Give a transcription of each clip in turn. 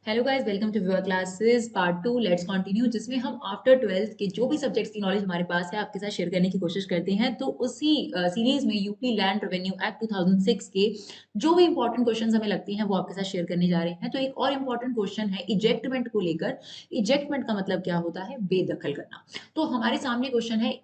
Hello guys, welcome to viewer classes part 2 let's continue, जिसमें हम after 12th के जो भी सब्जेक्ट्स की नॉलेज हमारे पास है आपके साथ शेयर करने की कोशिश करते हैं। तो उसी सीरीज में यूपी लैंड रेवेन्यू एक्ट 2006 के जो भी इंपॉर्टेंट क्वेश्चंस हमें लगते हैं वो आपके साथ शेयर करने जा रहे हैं। तो एक और इम्पॉर्टेंट क्वेश्चन है इजेक्टमेंट को लेकर। इजेक्टमेंट का मतलब क्या होता है? बेदखल करना। तो हमारे सामने क्वेश्चन है,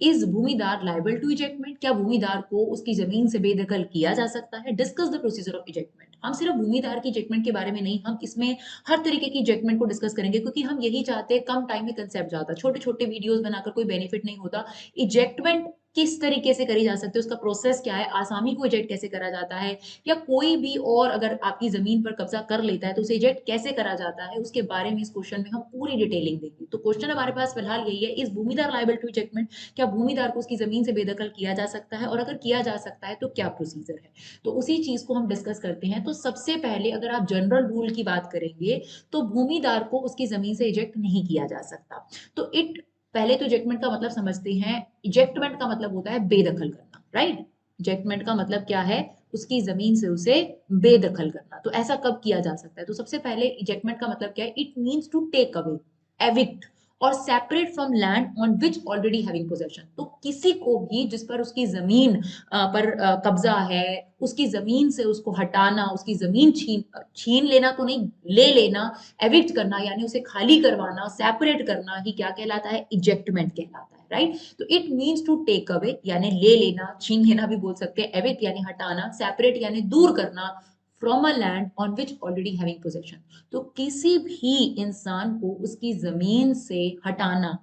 इज भूमिदार लाइबल टू इजेक्टमेंट? क्या भूमिदार को उसकी जमीन से बेदखल किया जा सकता है? Discuss the procedure of ejectment. हम सिर्फ भूमिदार की इजेक्टमेंट के बारे में नहीं, हम इसमें हर तरीके की इजेक्टमेंट को डिस्कस करेंगे, क्योंकि हम यही चाहते हैं कम टाइम में कंसेप्ट जाता, छोटे छोटे वीडियोस बनाकर कोई बेनिफिट नहीं होता। इजेक्टमेंट किस तरीके से करी जा सकती है, उसका प्रोसेस क्या है, आसामी को इजेक्ट कैसे करा जाता है, या कोई भी और अगर आपकी जमीन पर कब्जा कर लेता है तो उसे इजेक्ट कैसे करा जाता है, उसके बारे में इस क्वेश्चन में हम पूरी डिटेलिंग देंगे। तो क्वेश्चन हमारे पास फिलहाल यही है, इस भूमिदार लायबल टू इजेक्टमेंट? क्या भूमिदार को उसकी जमीन से बेदखल किया जा सकता है, और अगर किया जा सकता है तो क्या प्रोसीजर है? तो उसी चीज को हम डिस्कस करते हैं। तो सबसे पहले अगर आप जनरल रूल की बात करेंगे तो भूमिदार को उसकी जमीन से इजेक्ट नहीं किया जा सकता। तो इट पहले तो इजेक्टमेंट का मतलब समझते हैं। इजेक्टमेंट का मतलब होता है बेदखल करना, राइट? इजेक्टमेंट का मतलब क्या है? उसकी जमीन से उसे बेदखल करना। तो ऐसा कब किया जा सकता है? तो सबसे पहले इजेक्टमेंट का मतलब क्या है? It means to take away, evict और separate from land on which already having possession. तो किसी को भी जिस पर उसकी जमीन पर कब्जा है, उसकी जमीन से उसको हटाना, उसकी जमीन छीन छीन लेना तो नहीं, ले लेना, एविक्ट करना यानी उसे खाली करवाना, सेपरेट करना ही क्या कहलाता है? इजेक्टमेंट कहलाता है, राइट? तो it means to take away यानी ले लेना, छीन लेना भी बोल सकते हैं, एविक्ट यानी हटाना, सेपरेट यानी दूर करना, from a land on which already having possession. तो किसी भी इंसान को उसकी जमीन से हटाना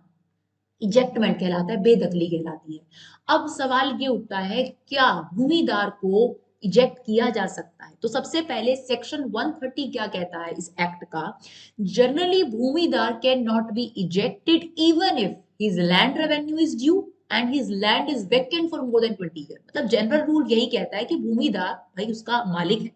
इजेक्टमेंट कहलाता है, बेदखली कहलाती है। अब सवाल ये उठता है, क्या भूमिदार को इजेक्ट किया जा सकता है? तो सबसे पहले सेक्शन 130 क्या कहता है इस एक्ट का? Generally bhumidar can not be ejected even if his land revenue is due and his land is vacant for more than 20 year. मतलब जनरल रूल यही कहता है कि भूमिदार भाई उसका मालिक है,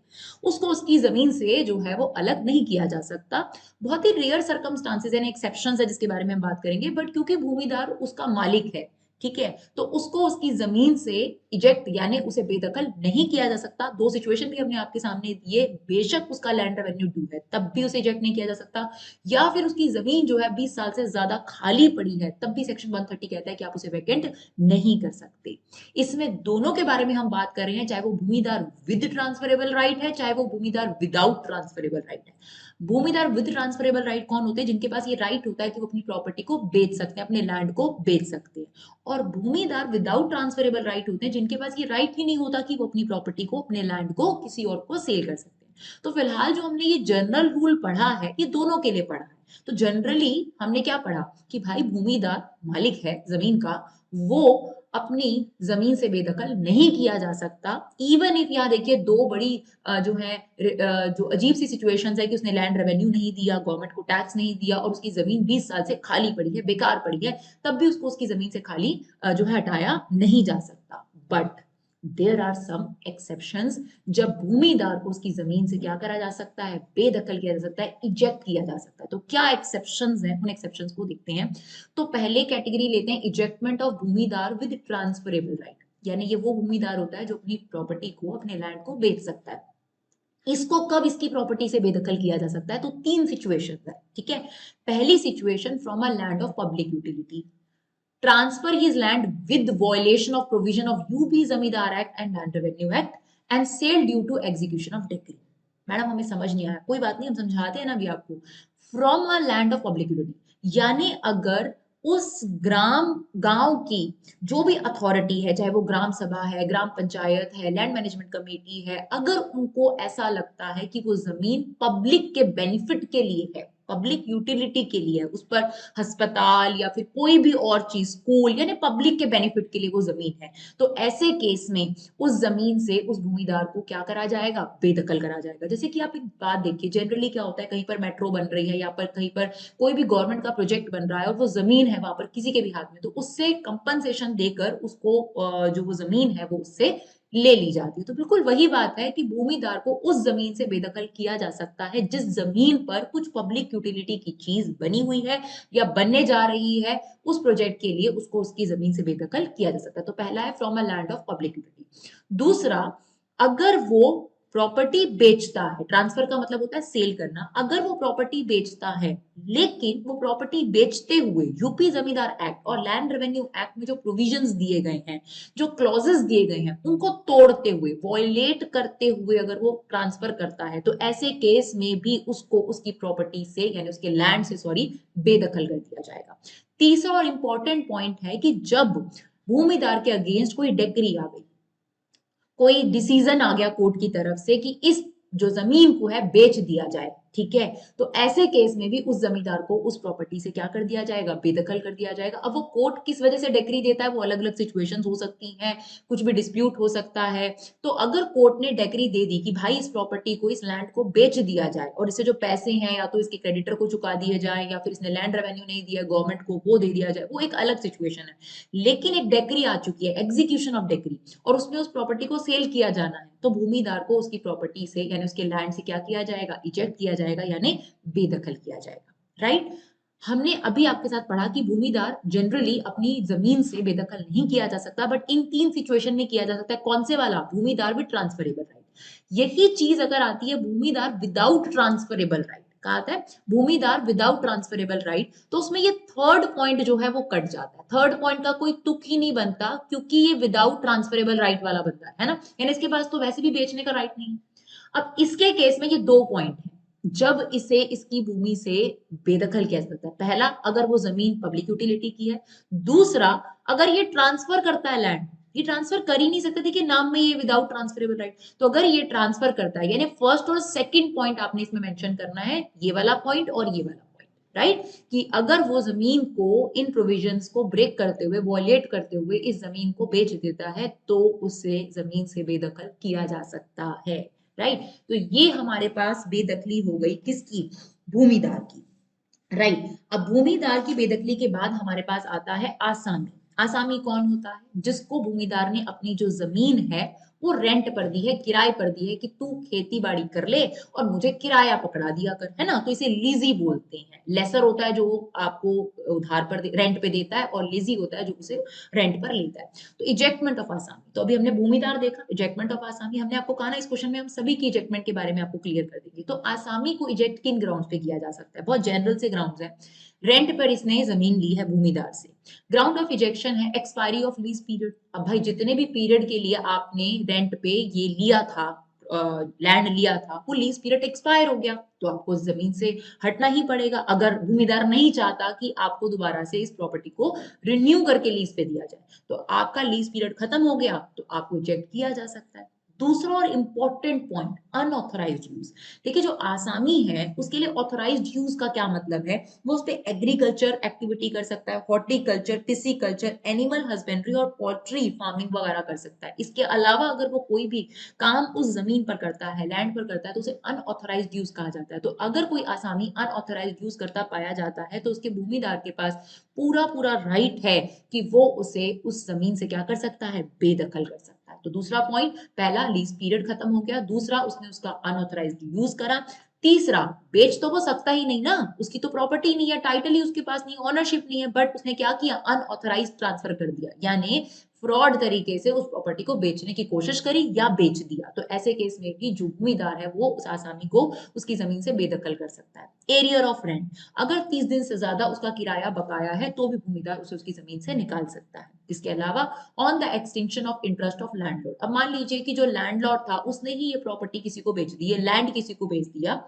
उसको उसकी जमीन से जो है वो अलग नहीं किया जा सकता। बहुत ही रेयर सर्कमस्टांसेस यानी एक्सेप्शंस है जिसके बारे में हम बात करेंगे, बट क्योंकि भूमिदार उसका मालिक है, ठीक है, तो उसको उसकी जमीन से इजेक्ट यानी उसे बेदखल नहीं किया जा सकता। दो सिचुएशन भी हमने आपके सामने दिए, बेशक उसका लैंड रेवेन्यू ड्यू है तब भी उसे इजेक्ट नहीं किया जा सकता, या फिर उसकी जमीन जो है 20 साल से ज्यादा खाली पड़ी है तब भी सेक्शन 130 कहता है कि आप उसे वैकेंट नहीं कर सकते। इसमें दोनों के बारे में हम बात कर रहे हैं, चाहे वो भूमिदार विद ट्रांसफरेबल राइट है, चाहे वो भूमिदार विदाउट ट्रांसफरेबल राइट है। भूमिदार विद ट्रांसफरेबल राइट कौन होते हैं? जिनके पास ये राइट होता है कि वो अपनी प्रॉपर्टी को बेच सकते हैं, अपने लैंड को बेच सकते हैं। और भूमिदार विदाउट ट्रांसफरेबल राइट होते हैं जिनके पास ये राइट ही नहीं होता कि वो अपनी प्रॉपर्टी को, अपने लैंड को किसी और को सेल कर सकते हैं। तो फिलहाल जो हमने ये जनरल रूल पढ़ा है ये दोनों के लिए पढ़ा है। तो जनरली हमने क्या पढ़ा कि भाई भूमिदार मालिक है जमीन का, वो अपनी जमीन से बेदखल नहीं किया जा सकता। इवन इफ, यहाँ देखिए दो बड़ी जो है जो अजीब सी सिचुएशंस है कि उसने लैंड रेवेन्यू नहीं दिया, गवर्नमेंट को टैक्स नहीं दिया, और उसकी जमीन 20 साल से खाली पड़ी है, बेकार पड़ी है, तब भी उसको उसकी जमीन से खाली जो है हटाया नहीं जा सकता। But there are some exceptions, जब भूमिदार को उसकी जमीन से क्या करा जा सकता है? बेदखल किया जा सकता है, इजेक्ट किया जा सकता है। तो क्या एक्सेप्शंस हैं, उन एक्सेप्शंस को देखते हैं। तो पहले कैटेगरी लेते हैं ejectment of भूमिदार with transferable right, यानी ये वो भूमिदार होता है जो अपनी प्रॉपर्टी को, अपने लैंड को बेच सकता है। इसको कब इसकी प्रॉपर्टी से बेदखल किया जा सकता है? तो तीन सिचुएशन है, ठीक है। पहली situation, from a land of public utility, transfer his land with violation of provision of UP zamindar act and land revenue act and sale due to execution of decree. Madam हमें समझ नहीं आया, कोई बात नहीं, हम समझाते हैं ना अभी आपको। From a land of public utility यानी अगर उस ग्राम गांव की जो भी अथॉरिटी है, चाहे वो ग्राम सभा है, ग्राम पंचायत है, लैंड मैनेजमेंट कमेटी है, अगर उनको ऐसा लगता है कि वो जमीन पब्लिक के बेनिफिट के लिए है, पब्लिक यूटिलिटी के लिए है, उस पर अस्पताल या फिर कोई भी और चीज, स्कूल, यानी पब्लिक के बेनिफिट के लिए वो जमीन है, तो ऐसे केस में उस जमीन से उस भूमिदार को क्या करा जाएगा? बेदखल करा जाएगा। जैसे कि आप एक बात देखिए, जनरली क्या होता है, कहीं पर मेट्रो बन रही है या पर कहीं पर कोई भी गवर्नमेंट का प्रोजेक्ट बन रहा है और वो जमीन है वहां पर किसी के भी हाथ में, तो उससे कंपनसेशन देकर उसको जो वो जमीन है वो उससे ले ली जाती है। तो बिल्कुल वही बात है कि भूमिदार को उस जमीन से बेदखल किया जा सकता है जिस जमीन पर कुछ पब्लिक यूटिलिटी की चीज बनी हुई है या बनने जा रही है, उस प्रोजेक्ट के लिए उसको उसकी जमीन से बेदखल किया जा सकता है। तो पहला है from a land of public utility. दूसरा, अगर वो प्रॉपर्टी बेचता है, ट्रांसफर का मतलब होता है सेल करना, अगर वो प्रॉपर्टी बेचता है लेकिन वो प्रॉपर्टी बेचते हुए यूपी जमींदार एक्ट और लैंड रेवेन्यू एक्ट में जो प्रोविजंस दिए गए हैं, जो क्लॉजेस दिए गए हैं, उनको तोड़ते हुए, वॉयलेट करते हुए अगर वो ट्रांसफर करता है तो ऐसे केस में भी उसको उसकी प्रॉपर्टी से यानी उसके लैंड से सॉरी बेदखल कर दिया जाएगा। तीसरा और इंपॉर्टेंट पॉइंट है कि जब भूमिदार के अगेंस्ट कोई डिक्री आ गई, कोई डिसीजन आ गया कोर्ट की तरफ से कि इस जो जमीन को है बेच दिया जाए, ठीक है, तो ऐसे केस में भी उस जमींदार को उस प्रॉपर्टी से क्या कर दिया जाएगा, बेदखल कर दिया जाएगा। अब वो कोर्ट किस वजह से डिक्री देता है, वो अलग अलग सिचुएशंस हो सकती हैं, कुछ भी डिस्प्यूट हो सकता है। तो अगर कोर्ट ने डिक्री दे दी कि भाई इस प्रॉपर्टी को, इस लैंड को बेच दिया जाए और इससे जो पैसे हैं या तो इसके क्रेडिटर को चुका दिए जाए या फिर इसने लैंड रेवेन्यू नहीं दिया गवर्नमेंट को वो दे दिया जाए, वो एक अलग सिचुएशन है। लेकिन एक डिक्री आ चुकी है, एग्जीक्यूशन ऑफ डिक्री, और उसमें उस प्रॉपर्टी को सेल किया जाना है, तो भूमिदार को उसकी प्रॉपर्टी से यानी उसके लैंड से क्या किया जाएगा, इजेक्ट किया जाएगा यानी बेदखल किया जाएगा। राइट, हमने अभी आपके साथ पढ़ा कि भूमिदार जनरली अपनी जमीन से बेदखल नहीं किया जा सकता, बट इन 3 सिचुएशन में किया जा सकता है। कौन से वाला, भूमिदार विद ट्रांसफरेबल राइट। यही चीज अगर आती है भूमिदार विदाउट ट्रांसफरेबल राइट, कहा था भूमिदार विदाउट ट्रांसफरेबल राइट, तो उसमें ये थर्ड पॉइंट जो है वो कट जाता है। थर्ड पॉइंट का कोई तुक ही नहीं बनता क्योंकि ये विदाउट ट्रांसफरेबल राइट वाला बनता है ना, यानी इसके पास तो वैसे भी बेचने का राइट नहीं है। अब इसके केस में ये 2 पॉइंट है जब इसे इसकी भूमि से बेदखल किया जा सकता है। पहला, अगर वो जमीन पब्लिक यूटिलिटी की है। दूसरा, अगर ये ट्रांसफर करता है लैंड, ये ट्रांसफर कर ही नहीं सकते, देखिए नाम में ये विदाउट ट्रांसफरेबल राइट, तो अगर ये ट्रांसफर करता है यानी फर्स्ट और सेकंड पॉइंट आपने इसमें मेंशन करना है, ये वाला पॉइंट और ये वाला पॉइंट, राइट, कि अगर वो जमीन को इन प्रोविजंस को ब्रेक करते हुए, वॉयलेट करते हुए इस जमीन को बेच देता है तो उसे जमीन से बेदखल किया जा सकता है। राइट, तो ये हमारे पास बेदखली हो गई किसकी, भूमिदार की। राइट, अब भूमिदार की बेदखली के बाद हमारे पास आता है आसामी। आसामी कौन होता है, जिसको भूमिदार ने अपनी जो जमीन है वो रेंट पर दी है, किराए पर दी है कि तू खेती बाड़ी कर ले और मुझे किराया पकड़ा दिया कर, है ना, तो इसे लीजी बोलते हैं। लेसर होता है जो आपको उधार पर रेंट पे देता है और लीजी होता है जो उसे रेंट पर लेता है। तो इजेक्टमेंट ऑफ आसामी, तो अभी हमने भूमिदार देखा, इजेक्टमेंट ऑफ आसामी हमने आपको कहा ना इस क्वेश्चन में हम सभी की इजेक्टमेंट के बारे में आपको क्लियर कर देंगे। तो आसामी को इजेक्ट किन ग्राउंड पे किया जा सकता है, बहुत जनरल से ग्राउंड है। रेंट पर इसने जमीन ली है भूमिदार से, ग्राउंड ऑफ इजेक्शन है एक्सपायरी ऑफ लीज पीरियड। अब भाई जितने भी पीरियड के लिए आपने रेंट पे ये लिया था, लैंड लिया था, वो लीज पीरियड एक्सपायर हो गया तो आपको जमीन से हटना ही पड़ेगा, अगर भूमिदार नहीं चाहता कि आपको दोबारा से इस प्रॉपर्टी को रिन्यू करके लीज पे दिया जाए। तो आपका लीज पीरियड खत्म हो गया तो आपको रिजेक्ट किया जा सकता है। दूसरा और इंपॉर्टेंट पॉइंट, अनऑथराइज्ड यूज। देखिए जो आसामी है उसके लिए ऑथराइज्ड यूज का क्या मतलब है, वो उस पर एग्रीकल्चर एक्टिविटी कर सकता है, हॉर्टिकल्चर, पिसिकल्चर, एनिमल हस्बेंड्री और पोल्ट्री फार्मिंग वगैरह कर सकता है। इसके अलावा अगर वो कोई भी काम उस जमीन पर करता है, लैंड पर करता है, तो उसे अनऑथराइज्ड यूज कहा जाता है। तो अगर कोई आसामी अनऑथराइज्ड यूज करता पाया जाता है तो उसके भूमिदार के पास पूरा पूरा राइट है कि वो उसे उस जमीन से क्या कर सकता है, बेदखल कर सकता है। तो दूसरा पॉइंट, पहला लीज पीरियड खत्म हो गया, दूसरा उसने उसका अनऑथराइज्ड यूज करा, तीसरा बेच तो वो सकता ही नहीं ना, उसकी तो प्रॉपर्टी नहीं है, टाइटल ही उसके पास नहीं, ओनरशिप नहीं है, बट उसने क्या किया, अनऑथराइज्ड ट्रांसफर कर दिया, यानी फ्रॉड तरीके से उस प्रॉपर्टी को बेचने की कोशिश करी या बेच दिया। तो ऐसे केस में भी जो भूमिदार है वो उस आसामी को उसकी जमीन से बेदखल कर सकता है। एरियर ऑफ रेंट, अगर 30 दिन से ज्यादा उसका किराया बकाया है तो भी भूमिदार उसे उसकी जमीन से निकाल सकता है। इसके अलावा on the extension of interest of landlord, अब मान लीजिए कि जो लैंडलॉर्ड था उसने ही ये प्रॉपर्टी किसी को बेच दी, ये लैंड किसी को बेच दिया,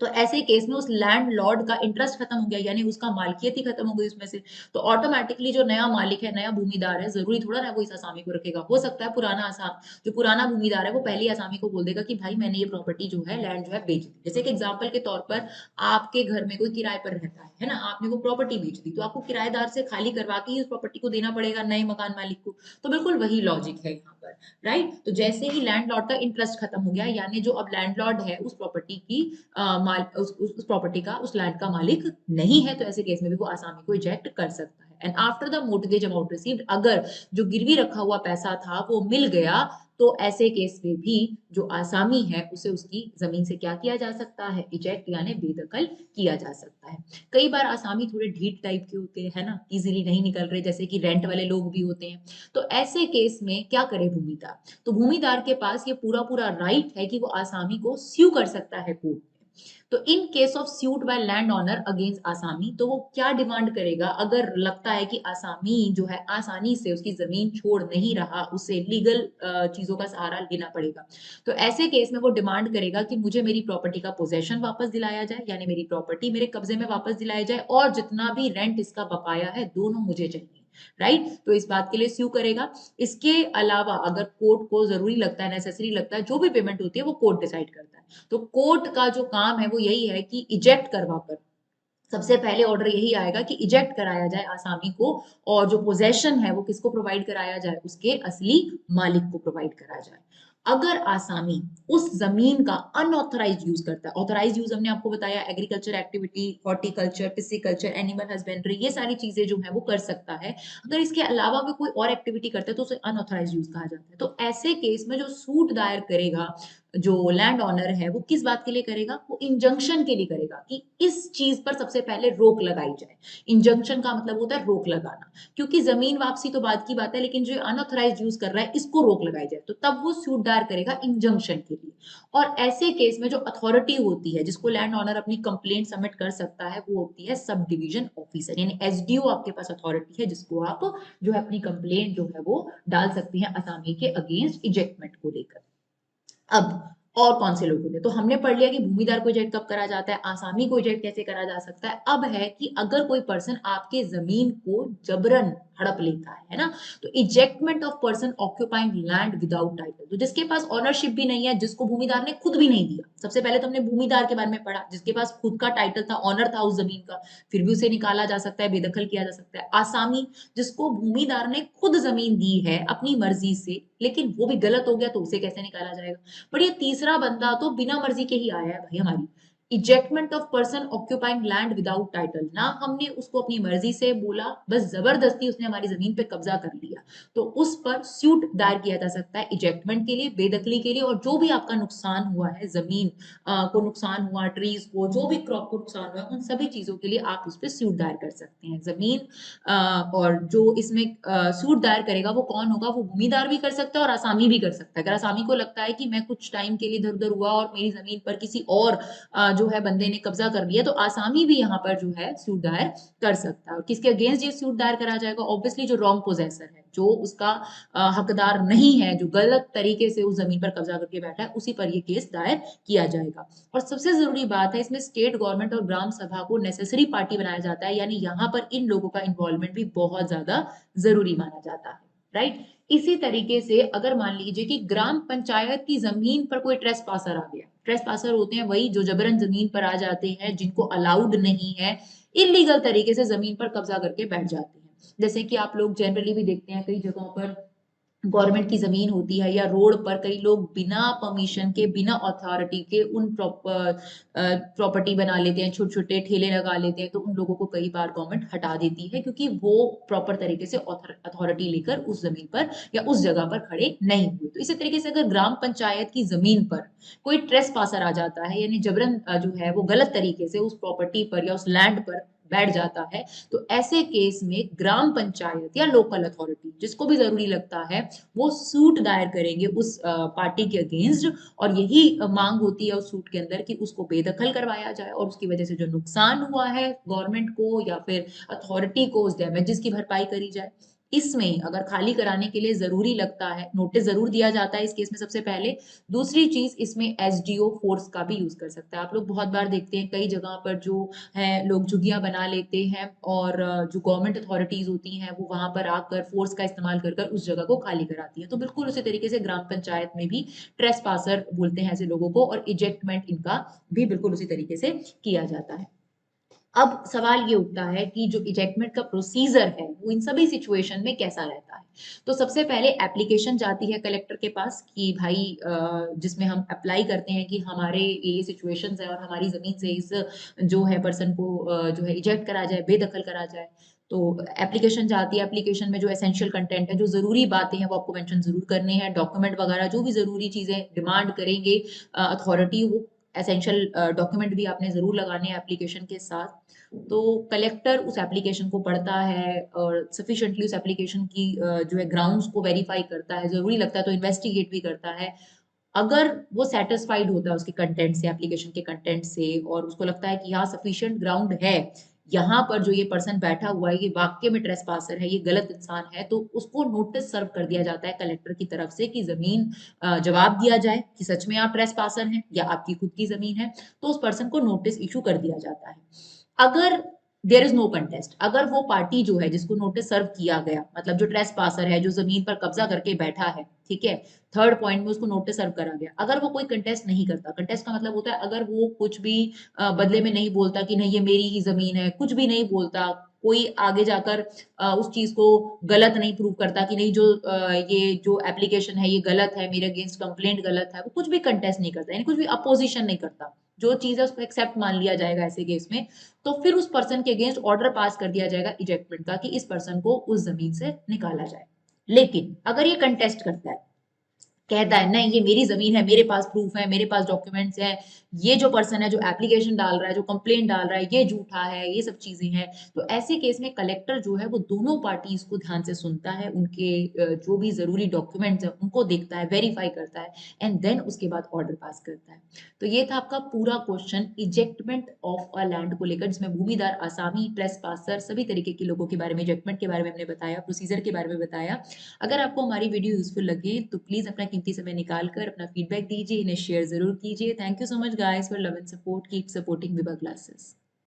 तो ऐसे केस में उस लैंड लॉर्ड का इंटरेस्ट खत्म हो गया यानी उसका मालकियत ही खत्म हो गई उसमें से, तो ऑटोमेटिकली जो नया मालिक है, नया भूमिदार है, जरूरी थोड़ा ना वो इस आसामी को रखेगा, हो सकता है पुराना आसाम जो पुराना भूमिदार है वो पहली आसामी को बोल देगा कि भाई मैंने ये प्रॉपर्टी जो है, लैंड जो है बेच दी। जैसे कि एग्जाम्पल के तौर पर आपके घर में कोई किराए पर रहता है ना, आपने वो प्रॉपर्टी बेच दी तो आपको किराएदार से खाली करवा के ही उस प्रॉपर्टी को देना पड़ेगा नए मकान मालिक को, तो बिल्कुल वही लॉजिक है यहाँ पर। राइट, तो जैसे ही लैंडलॉर्ड का इंटरेस्ट खत्म हो गया यानी जो अब लैंडलॉर्ड है उस प्रॉपर्टी की उस प्रॉपर्टी का, उस लैंड का मालिक नहीं है, तो ऐसे केस में भी वो आसामी को इजेक्ट कर सकता है। And after the mortgage amount received, अगर जो गिरवी रखा हुआ पैसा था वो मिल गया तो ऐसे केस में भी जो आसामी है उसे उसकी जमीन से क्या किया जा सकता है, इजेक्ट यानी बेदखल किया जा सकता है। कई बार आसामी थोड़े ढीठ टाइप के होते हैं ना, इजीली नहीं निकल रहे, जैसे कि रेंट वाले लोग भी होते हैं। तो ऐसे केस में क्या करे भूमिदार, तो भूमिदार के पास ये पूरा पूरा राइट है कि वो आसामी को स्यू कर सकता है कोर्ट में। तो in case of suit by land owner against आसामी, तो वो क्या डिमांड करेगा, अगर लगता है कि आसामी जो है आसानी से उसकी जमीन छोड़ नहीं रहा, उसे लीगल चीजों का सहारा लेना पड़ेगा। तो ऐसे केस में वो डिमांड करेगा कि मुझे मेरी प्रॉपर्टी का पोजेशन वापस दिलाया जाए, यानी मेरी प्रॉपर्टी मेरे कब्जे में वापस दिलाई जाए, और जितना भी रेंट इसका बकाया है दोनों मुझे चाहिए। राइट, तो इस बात के लिए स्यू करेगा। इसके अलावा अगर कोर्ट को जरूरी लगता है, नेसेसरी लगता है, जो भी पेमेंट होती है वो कोर्ट डिसाइड करता है। तो कोर्ट का जो काम है वो यही है कि इजेक्ट करवाकर, सबसे पहले ऑर्डर यही आएगा कि इजेक्ट कराया जाए आसामी को, और जो पोजेशन है वो किसको प्रोवाइड कराया जाए, उसके असली मालिक को प्रोवाइड कराया जाए। अगर आसामी उस जमीन का अनऑथराइज यूज करता है, ऑथराइज यूज हमने आपको बताया agriculture activity, horticulture, pisciculture, animal husbandry, ये सारी चीजें जो है वो कर सकता है। अगर इसके अलावा भी कोई और एक्टिविटी करता है तो उसे अनऑथराइज यूज कहा जाता है। तो ऐसे केस में जो सूट दायर करेगा जो लैंड ऑनर है, वो किस बात के लिए करेगा, वो इंजंक्शन के लिए करेगा कि इस चीज पर सबसे पहले रोक लगाई जाए। इंजंक्शन का मतलब होता है रोक लगाना, क्योंकि जमीन वापसी तो बात की बात है, लेकिन जो अनऑथराइज यूज कर रहा है इसको रोक लगाई जाए, तो तब वो सूट दायर करेगा इंजंक्शन के लिए। और ऐसे केस में जो अथॉरिटी होती है जिसको लैंड ऑनर अपनी कंप्लेंट सबमिट कर सकता है, वो होती है सब डिवीजन ऑफिसर, यानी एसडीओ आपके पास अथॉरिटी है जिसको आप जो है अपनी कंप्लेंट जो है वो डाल सकती हैं आसामी के अगेंस्ट इजेक्टमेंट को लेकर। अब और कौन से लोग होते हैं, तो हमने पढ़ लिया कि भूमिदार को इजेक्ट कब करा जाता है, आसामी को इजेक्ट कैसे करा जा सकता है। अब है कि अगर कोई पर्सन आपके जमीन को जबरन हड़प लेता है ना, तो ejectment of person occupying land without title, तो जिसके पास ऑनरशिप भी नहीं है, जिसको भूमिदार ने खुद भी नहीं दिया। सबसे पहले तो हमने भूमिदार के बारे में पढ़ा, जिसके पास खुद का टाइटल था, ऑनर था उस जमीन का, फिर भी उसे निकाला जा सकता है, बेदखल किया जा सकता है। आसामी, जिसको भूमिदार ने खुद जमीन दी है अपनी मर्जी से, लेकिन वो भी गलत हो गया, तो उसे कैसे निकाला जाएगा। पर ये तीसरा बंदा तो बिना मर्जी के ही आया है भाई हमारी, ejectment of person occupying land without title, ना हमने उसको अपनी मर्जी से बोला, बस जबरदस्ती उसने हमारी जमीन पे कब्जा कर लिया, तो उस पर सूट दायर किया जा सकता है इजेक्टमेंट के लिए, बेदखली के लिए, और जो भी आपका नुकसान हुआ है, जमीन को नुकसान हुआ, ट्रीज को, जो भी क्रॉप को नुकसान हुआ है, उन सभी चीजों के लिए आप उस पर सूट दायर कर सकते हैं। जमीन और जो इसमें सूट दायर करेगा वो कौन होगा, वो भूमिदार भी कर सकता है और आसामी भी कर सकता है। अगर आसामी को लगता है कि मैं कुछ टाइम के लिए इधर उधर हुआ और मेरी जमीन पर किसी और जो है बंदे ने कब्जा कर लिया, तो आसामी भी यहाँ पर जो है सूट दायर कर सकता है। और किसके अगेंस्ट ये सूट दायर करा जाएगा, ऑब्वियसली जो रॉन्ग पोजेसर है, जो उसका हकदार नहीं है, जो गलत तरीके से उस जमीन पर कब्जा करके बैठा है, उसी पर ये केस दायर किया जाएगा। और सबसे जरूरी बात है, इसमें स्टेट गवर्नमेंट और ग्राम सभा को नेसेसरी पार्टी बनाया जाता है, यानी यहाँ पर इन लोगों का इन्वॉल्वमेंट भी बहुत ज्यादा जरूरी माना जाता है। राइट, इसी तरीके से अगर मान लीजिए कि ग्राम पंचायत की जमीन पर कोई ट्रेस पासर आ गया, ट्रेस पासर होते हैं वही जो जबरन जमीन पर आ जाते हैं, जिनको अलाउड नहीं है, इलीगल तरीके से जमीन पर कब्जा करके बैठ जाते हैं। जैसे कि आप लोग जनरली भी देखते हैं कई जगहों पर गवर्नमेंट की जमीन होती है या रोड पर कई लोग बिना परमिशन के, बिना अथॉरिटी के उन प्रॉपर्टी बना लेते हैं, छोटे छोटे ठेले लगा लेते हैं, तो उन लोगों को कई बार गवर्नमेंट हटा देती है, क्योंकि वो प्रॉपर तरीके से अथॉरिटी लेकर उस जमीन पर या उस जगह पर खड़े नहीं हुए। तो इसी तरीके से अगर ग्राम पंचायत की जमीन पर कोई ट्रेस पासर आ जाता है, यानी जबरन जो है वो गलत तरीके से उस प्रॉपर्टी पर या उस लैंड पर बैठ जाता है, तो ऐसे केस में ग्राम पंचायत या लोकल अथॉरिटी, जिसको भी जरूरी लगता है, वो सूट दायर करेंगे उस पार्टी के अगेंस्ट। और यही मांग होती है उस सूट के अंदर कि उसको बेदखल करवाया जाए, और उसकी वजह से जो नुकसान हुआ है गवर्नमेंट को या फिर अथॉरिटी को, उस डैमेजेस की भरपाई करी जाए। इसमें अगर खाली कराने के लिए जरूरी लगता है, नोटिस जरूर दिया जाता है इस केस में सबसे पहले। दूसरी चीज, इसमें एसडीओ फोर्स का भी यूज कर सकता है। आप लोग बहुत बार देखते हैं कई जगह पर जो है लोग झुग्गियां बना लेते हैं, और जो गवर्नमेंट अथॉरिटीज होती हैं वो वहां पर आकर फोर्स का इस्तेमाल कर कर उस जगह को खाली कराती है। तो बिल्कुल उसी तरीके से ग्राम पंचायत में भी ट्रेस पासर बोलते हैं ऐसे लोगों को, और इजेक्टमेंट इनका भी बिल्कुल उसी तरीके से किया जाता है। अब सवाल ये उठता है कि जो इजेक्टमेंट का प्रोसीजर है वो इन सभी सिचुएशन में कैसा रहता है। तो सबसे पहले एप्लीकेशन जाती है कलेक्टर के पास कि भाई जिसमें हम अप्लाई करते हैं कि हमारे ये सिचुएशंस है और हमारी जमीन से इस जो है पर्सन को जो है इजेक्ट करा जाए, बेदखल करा जाए। तो एप्लीकेशन जाती है, एप्लीकेशन में जो एसेंशियल कंटेंट है, जो ज़रूरी बातें हैं वो आपको मेंशन ज़रूर करने हैं। डॉक्यूमेंट वगैरह जो भी ज़रूरी चीज़ें डिमांड करेंगे अथॉरिटी, वो एसेंशियल डॉक्यूमेंट भी आपने ज़रूर लगाने हैं एप्लीकेशन के साथ। तो कलेक्टर उस एप्लीकेशन को पढ़ता है और सफिशिएंटली उस एप्लीकेशन की जो है ग्राउंड्स को वेरीफाई करता है, ज़रूरी लगता है तो इन्वेस्टिगेट भी करता है। अगर वो सैटिस्फाइड होता है उसके कंटेंट से, एप्लीकेशन के कंटेंट से, और उसको लगता है कि यहाँ सफिशिएंट ग्राउंड है, यहाँ पर जो ये पर्सन बैठा हुआ है ये वाकई में ट्रेसपासर है, ये गलत इंसान है, तो उसको नोटिस सर्व कर दिया जाता है कलेक्टर की तरफ से कि जमीन जवाब दिया जाए कि सच में आप ट्रेसपासर हैं या आपकी खुद की जमीन है। तो उस पर्सन को नोटिस इशू कर दिया जाता है। अगर देयर इज नो कंटेस्ट, अगर वो पार्टी जो है जिसको नोटिस सर्व किया गया, मतलब जो ट्रेसपासर है, जो जमीन पर कब्जा करके बैठा है, ठीक है, थर्ड पॉइंट में उसको नोटिस सर्व करा गया, अगर वो कोई कंटेस्ट नहीं करता, कंटेस्ट का मतलब होता है अगर वो कुछ भी बदले में नहीं बोलता कि नहीं ये मेरी ही जमीन है, कुछ भी नहीं बोलता, कोई आगे जाकर उस चीज को गलत नहीं प्रूव करता कि नहीं जो ये जो एप्लीकेशन है ये गलत है, मेरे अगेंस्ट कंप्लेंट गलत है, वो कुछ भी कंटेस्ट नहीं करता, यानी कुछ भी अपोजिशन नहीं करता, जो चीज है उसको एक्सेप्ट मान लिया जाएगा ऐसे केस में। तो फिर उस पर्सन के अगेंस्ट ऑर्डर पास कर दिया जाएगा इजेक्टमेंट का कि इस पर्सन को उस जमीन से निकाला जाए। लेकिन अगर ये कंटेस्ट करता है, कहता है नहीं ये मेरी जमीन है, मेरे पास प्रूफ है, मेरे पास डॉक्यूमेंट्स है, ये जो पर्सन है जो एप्लीकेशन डाल रहा है, जो कंप्लेंट डाल रहा है, ये झूठा है, ये सब चीजें हैं, तो ऐसे केस में कलेक्टर जो है वो दोनों पार्टीज को ध्यान से सुनता है, उनके जो भी जरूरी डॉक्यूमेंट्स है उनको देखता है, वेरीफाई करता है, एंड देन उसके बाद ऑर्डर पास करता है। तो ये था आपका पूरा question ejectment of a land को लेकर, जिसमें भूमिदार, आसामी, ट्रेसपासर, सभी तरीके के लोगों के बारे में, इजेक्टमेंट के बारे में हमने बताया, प्रोसीजर के बारे में बताया। अगर आपको हमारी वीडियो यूजफुल लगे तो प्लीज अपना कीमती समय निकाल कर अपना फीडबैक दीजिए, इन्हें शेयर जरूर कीजिए। Thank you so much guys for love and support, keep supporting Vibha classes.